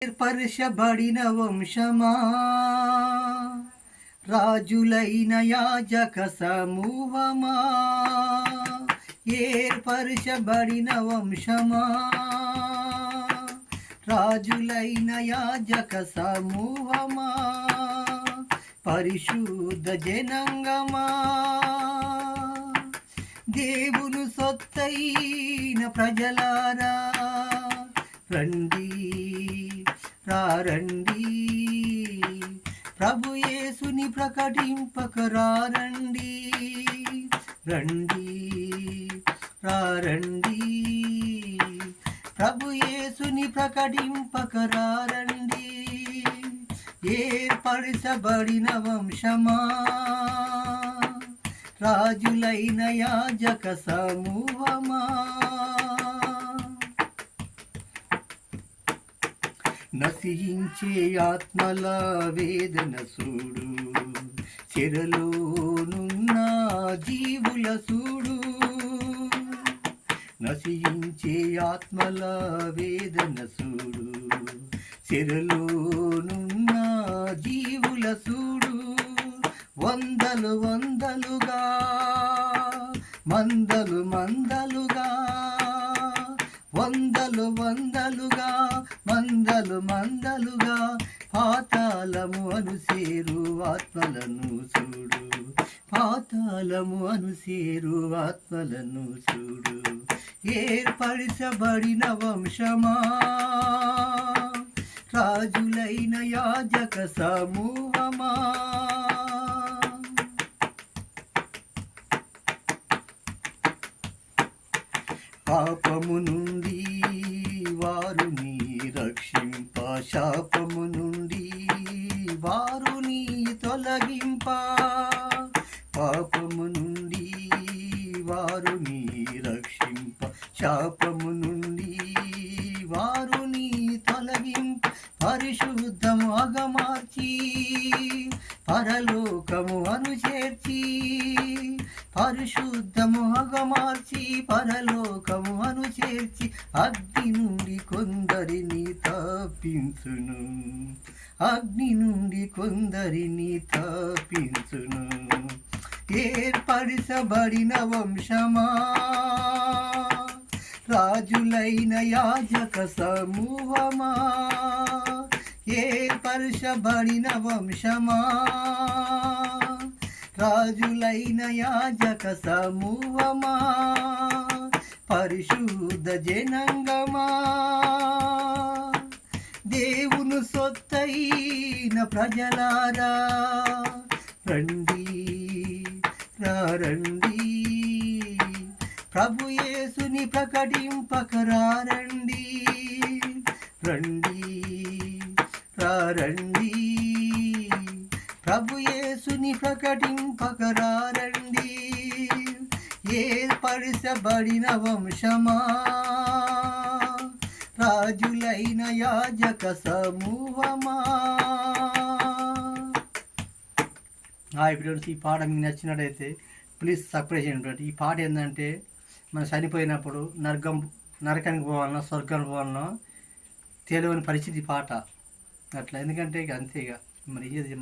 ఏర్పరచబడిన వంశమా, రాజులైన యాజక సమూహమా, ఏర్పరచబడిన వంశమా, రాజులైన యాజక సమూహమా, పరిశుద్ధ జనాంగమా, దేవుని సొత్తైన ప్రజలారా రండి రండి, ప్రభు యేసుని ప్రకటింపక రండి రండి రండి, ప్రభు యేసుని ప్రకటింపక రండి. ఏర్పరచబడిన వంశమా, రాజులైన యాజక సమూహమా, నశించే ఆత్మల వేదన చూడు, చెరలోనున్న జీవుల చూడు, నశించే ఆత్మల వేదన చూడు, చెరలోనున్న జీవుల చూడు, వందలు వందలుగా మందలు మందలుగా, వందలు వందలుగా మందలు మందలుగా, పాతాళము అనుసేరు ఆత్మలను చూడు, పాతాళము అనుసేరు ఆత్మలను చూడు. ఏర్పరచబడిన వంశమా, రాజులైన యాజక సమూహమా, పాపము నుండి వారుని రక్షింప, శాపము నుండి వారుని తొలగింప, పాపము నుండి వారుని రక్షింప, శాపము నుండి వారుని తొలగింప, పరిశుద్ధము అగమార్చి పరలోకము అనుచేర్చి, పరిశుద్ధము అగమార్చి పరలోకము అనుచేర్చి, అగ్ని నుండి కొందరిని తప్పించును, అగ్ని నుండి కొందరిని తప్పించును. ఏర్పరచబడిన వంశమా, రాజులైన యాజక సమూహమా, ఏర్పరచబడిన వంశమా, రాజులైన యాజక సమూహమా, పరిశుద్ధ జనాంగమా, దేవుని సొత్తైన ప్రజలారా రండి రండి, ప్రభు యేసుని ప్రకటింపక రండి రండి రండి, ప్రభు యేసుని ప్రకటింపక రండి. ఏర్పరచబడిన వంశమా, రాజులైన యాజక సమూహమా. హాయ్ ఫ్రెండ్స్, ఈ పాట మీకు నచ్చినట్టయితే ప్లీజ్ సబ్స్క్రైబ్ చేయండి. ఈ పాట ఏంటంటే మనం చనిపోయినప్పుడు నరకానికి పోవాలన్నా స్వర్గానికి పోవాలన్నా తెలియని పరిస్థితి పాట అట్లా, ఎందుకంటే ఇక అంతే ఇక మరి ఇది